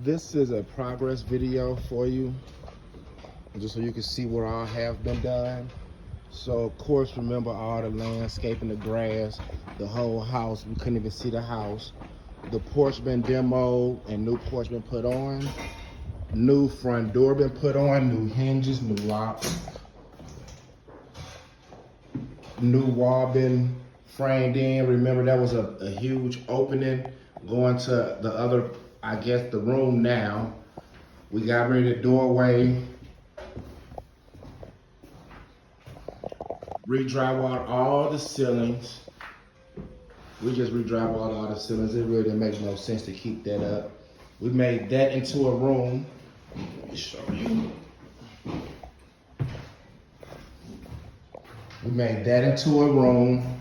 This is a progress video for you, just so you can see what all have been done. So of course, remember all the landscaping, the grass, the whole house. We couldn't even see the house. The porch been demoed and new porch been put on. New front door been put on, new hinges, new locks. New wall been framed in. Remember that was a huge opening going to the other, I guess, the room now. We got rid of the doorway. Re-drywalled all the ceilings. We just re-drywalled all the ceilings. It really didn't make no sense to keep that up. We made that into a room. Let me show you. We made that into a room.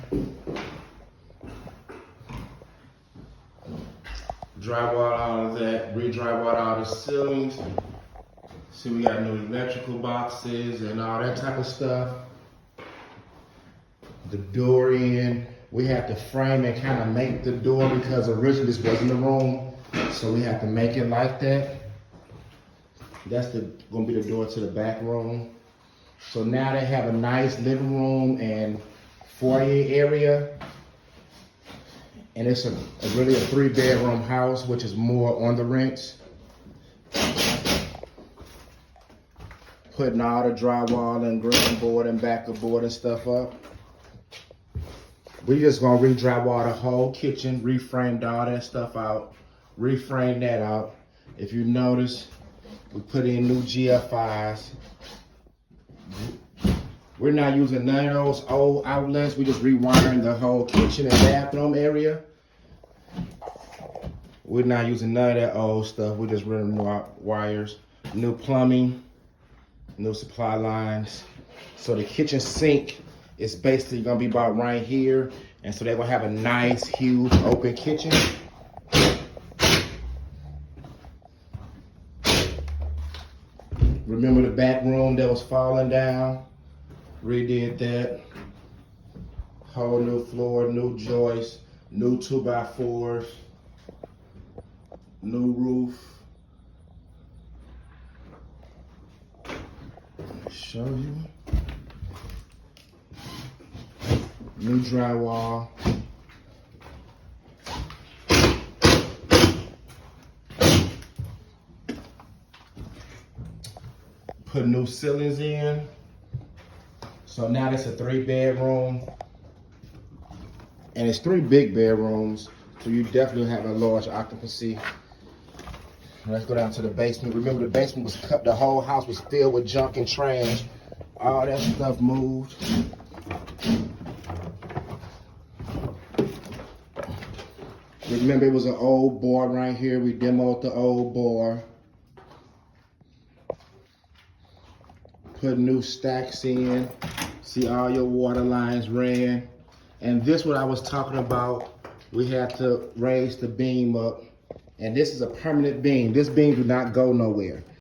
Drywalled all of that, re-drywalled all the ceilings. See, we got new electrical boxes and all that type of stuff. The door in, we had to frame and kind of make the door because originally this wasn't the room. So we had to make it like that. That's gonna be the door to the back room. So now they have a nice living room and foyer area. And it's really a 3-bedroom house, which is more on the rent. Putting all the drywall and green board and backer board and stuff up. We just gonna re-drywall the whole kitchen, reframed all that stuff out, reframed that out. If you notice, we put in new GFIs. We're not using none of those old outlets. We just rewiring the whole kitchen and bathroom area. We're not using none of that old stuff. We're just running new wires, new plumbing, new supply lines. So the kitchen sink is basically gonna be about right here. And so they're gonna have a nice, huge, open kitchen. Remember the back room that was falling down? Redid that. Whole new floor, new joists, new 2x4s, new roof. Let me show you. New drywall. Put new ceilings in. So now it's a 3-bedroom. And it's 3 big bedrooms. So you definitely have a large occupancy. Let's go down to the basement. Remember, the basement was cut, the whole house was filled with junk and trash. All that stuff moved. Remember, it was an old bar right here. We demoed the old bar. Put new stacks in. See, all your water lines ran. And this what I was talking about. We had to raise the beam up. And this is a permanent beam. This beam do not go nowhere.